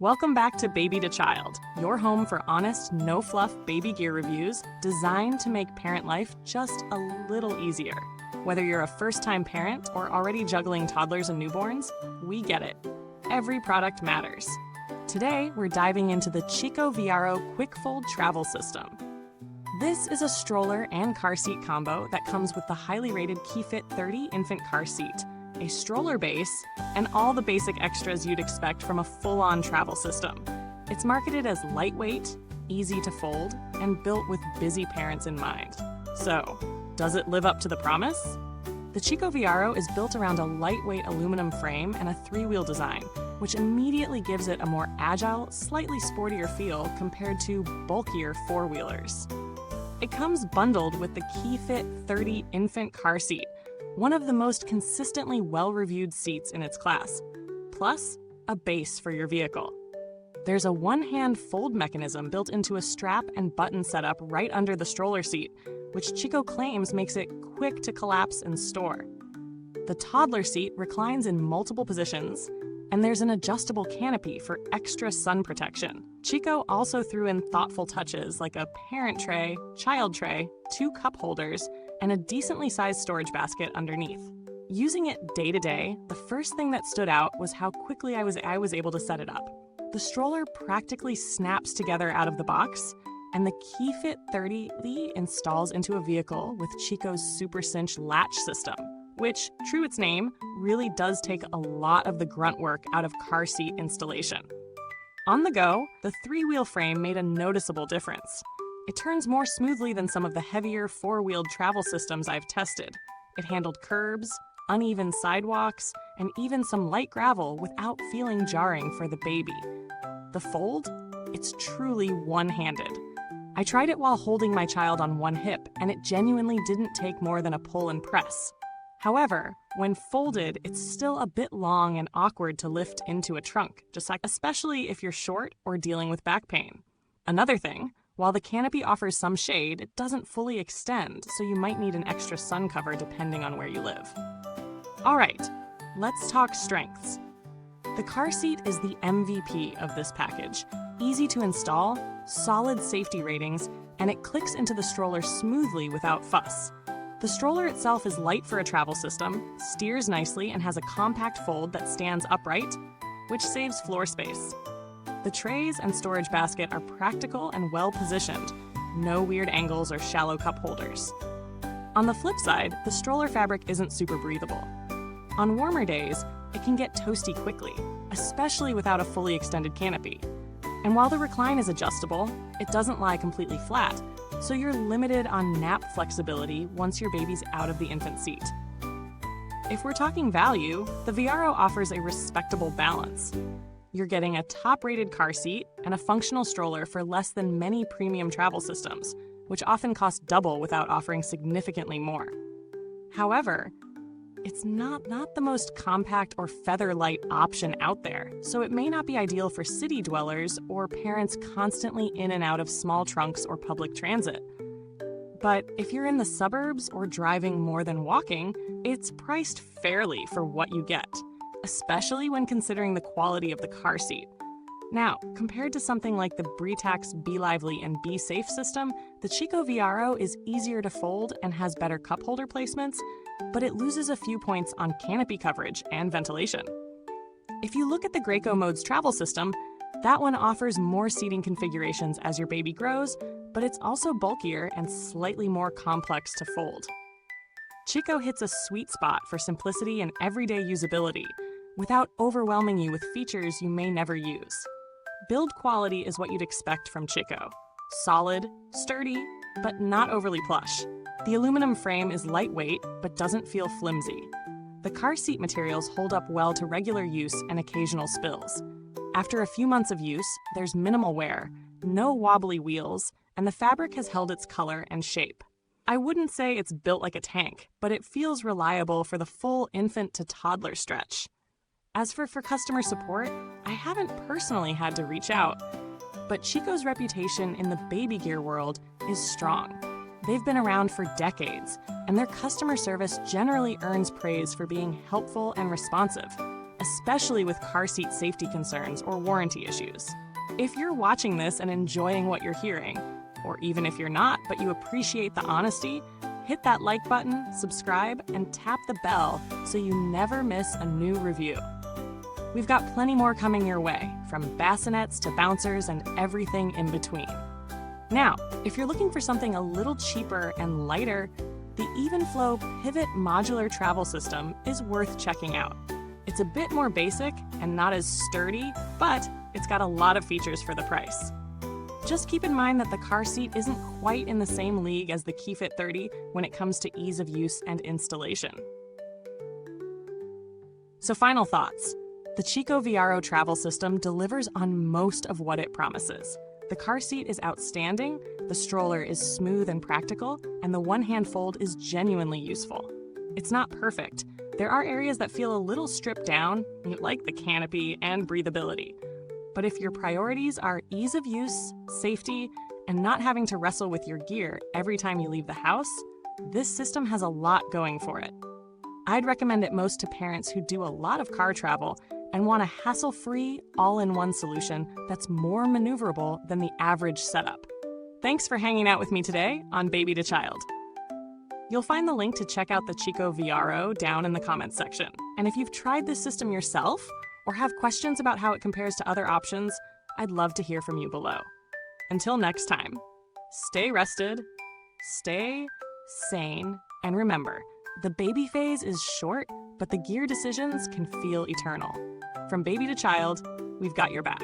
Welcome back to Baby to Child, your home for honest, no-fluff baby gear reviews designed to make parent life just a little easier. Whether you're a first-time parent or already juggling toddlers and newborns, we get it. Every product matters. Today, we're diving into the Chicco Viaro Quick Fold Travel System. This is a stroller and car seat combo that comes with the highly rated KeyFit 30 infant car seat, a stroller base, and all the basic extras you'd expect from a full-on travel system. It's marketed as lightweight, easy to fold, and built with busy parents in mind. So, does it live up to the promise? The Chicco Viaro is built around a lightweight aluminum frame and a three-wheel design, which immediately gives it a more agile, slightly sportier feel compared to bulkier four-wheelers. It comes bundled with the KeyFit 30 infant car seat, one of the most consistently well-reviewed seats in its class, plus a base for your vehicle. There's a one-hand fold mechanism built into a strap and button setup right under the stroller seat, which Chicco claims makes it quick to collapse and store. The toddler seat reclines in multiple positions, and there's an adjustable canopy for extra sun protection. Chicco also threw in thoughtful touches like a parent tray, child tray, 2 cup holders, and a decently sized storage basket underneath. Using it day to day, the first thing that stood out was how quickly I was able to set it up. The stroller practically snaps together out of the box, and the KeyFit 30 installs into a vehicle with Chicco's Super Cinch latch system, which, true its name, really does take a lot of the grunt work out of car seat installation. On the go, the three-wheel frame made a noticeable difference. It turns more smoothly than some of the heavier four-wheeled travel systems I've tested. It handled curbs, uneven sidewalks, and even some light gravel without feeling jarring for the baby. The fold? It's truly one-handed. I tried it while holding my child on one hip, and it genuinely didn't take more than a pull and press. However, when folded, it's still a bit long and awkward to lift into a trunk, especially if you're short or dealing with back pain. Another thing, while the canopy offers some shade, it doesn't fully extend, so you might need an extra sun cover depending on where you live. All right, let's talk strengths. The car seat is the MVP of this package. Easy to install, solid safety ratings, and it clicks into the stroller smoothly without fuss. The stroller itself is light for a travel system, steers nicely, and has a compact fold that stands upright, which saves floor space. The trays and storage basket are practical and well-positioned, no weird angles or shallow cup holders. On the flip side, the stroller fabric isn't super breathable. On warmer days, it can get toasty quickly, especially without a fully extended canopy. And while the recline is adjustable, it doesn't lie completely flat, so you're limited on nap flexibility once your baby's out of the infant seat. If we're talking value, the Viaro offers a respectable balance. You're getting a top-rated car seat and a functional stroller for less than many premium travel systems, which often cost double without offering significantly more. However, it's not the most compact or feather-light option out there, so it may not be ideal for city dwellers or parents constantly in and out of small trunks or public transit. But if you're in the suburbs or driving more than walking, it's priced fairly for what you get, especially when considering the quality of the car seat. Now, compared to something like the Britax Be Lively and Be Safe system, the Chicco Viaro is easier to fold and has better cup holder placements, but it loses a few points on canopy coverage and ventilation. If you look at the Graco Modes travel system, that one offers more seating configurations as your baby grows, but it's also bulkier and slightly more complex to fold. Chicco hits a sweet spot for simplicity and everyday usability, without overwhelming you with features you may never use. Build quality is what you'd expect from Chicco. Solid, sturdy, but not overly plush. The aluminum frame is lightweight, but doesn't feel flimsy. The car seat materials hold up well to regular use and occasional spills. After a few months of use, there's minimal wear, no wobbly wheels, and the fabric has held its color and shape. I wouldn't say it's built like a tank, but it feels reliable for the full infant to toddler stretch. As for customer support, I haven't personally had to reach out, but Chicco's reputation in the baby gear world is strong. They've been around for decades, and their customer service generally earns praise for being helpful and responsive. especially with car seat safety concerns or warranty issues. If you're watching this and enjoying what you're hearing, or even if you're not but you appreciate the honesty, hit that like button, subscribe, and tap the bell so you never miss a new review. We've got plenty more coming your way, from bassinets to bouncers and everything in between. Now, if you're looking for something a little cheaper and lighter, the Evenflow Pivot Modular Travel System is worth checking out. It's a bit more basic and not as sturdy, but it's got a lot of features for the price. Just keep in mind that the car seat isn't quite in the same league as the KeyFit 30 when it comes to ease of use and installation. So final thoughts. The Chicco Viaro Travel System delivers on most of what it promises. The car seat is outstanding, the stroller is smooth and practical, and the one-hand fold is genuinely useful. It's not perfect. There are areas that feel a little stripped down, like the canopy and breathability. But if your priorities are ease of use, safety, and not having to wrestle with your gear every time you leave the house, this system has a lot going for it. I'd recommend it most to parents who do a lot of car travel and want a hassle-free, all-in-one solution that's more maneuverable than the average setup. Thanks for hanging out with me today on Baby to Child. You'll find the link to check out the Chicco Viaro down in the comments section. And if you've tried this system yourself or have questions about how it compares to other options, I'd love to hear from you below. Until next time, stay rested, stay sane, and remember, the baby phase is short, but the gear decisions can feel eternal. From baby to child, we've got your back.